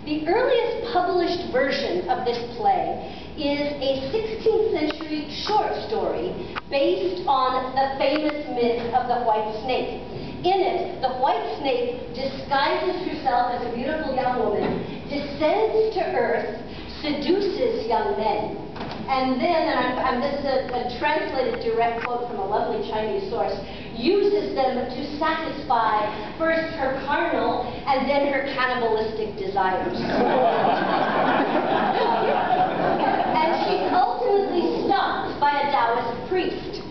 The earliest published version of this play is a 16th century short story based on the famous myth of the White Snake. In it, the White Snake disguises herself as a beautiful young woman, descends to earth, seduces young men, and then, and this is a translated direct quote from a lovely Chinese source, uses them to satisfy first her carnal and then her cannibalistic desires. And she's ultimately stopped by a Taoist priest.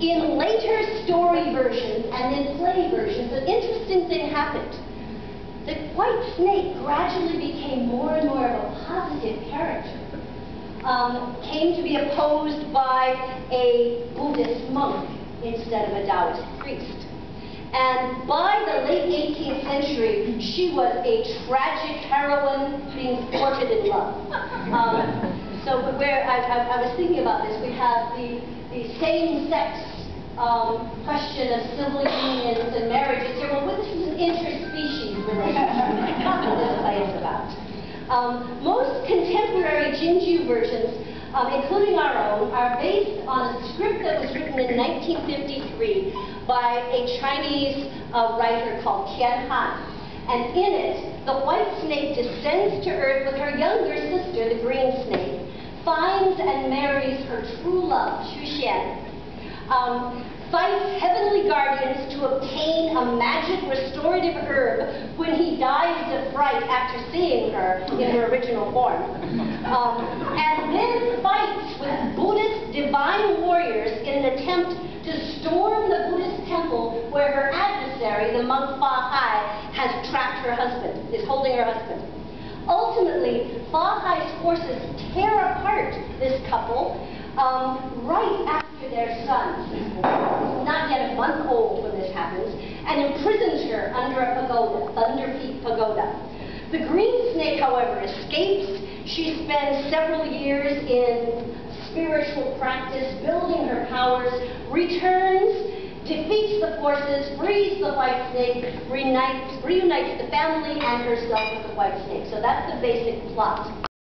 In later story versions and in play versions, an interesting thing happened. The White Snake gradually became more and more of a positive character. Came to be opposed by a Buddhist monk instead of a Taoist priest. And by the late 18th century, she was a tragic heroine being thwarted in love. So where I was thinking about this, we have the same-sex question of civil unions and marriages here. Well, this is an interspecies relationship. That's what this play is about. Most contemporary Jinju versions, including our own, are based on a script that was written in 1953 by a Chinese writer called Tian Han. And in it, the White Snake descends to earth with her younger sister, the Green Snake, finds and marries her true love, Xu Xian, fights heavenly guardians to obtain a magic restorative herb when he dies of fright after seeing her in her original form. And then fights with Buddhist divine warriors in an attempt to storm the Buddhist temple where her adversary, the monk Fa Hai, has trapped her husband, is holding her husband. Ultimately, Fa Hai's forces tear apart this couple right after their son, not yet a month old when this happens, and imprisons her under a pagoda, Thunder Peak Pagoda. The Green Snake, however, escapes. She spends several years in spiritual practice, building her powers, returns, defeats the forces, frees the White Snake, reunites the family and herself with the White Snake. So that's the basic plot.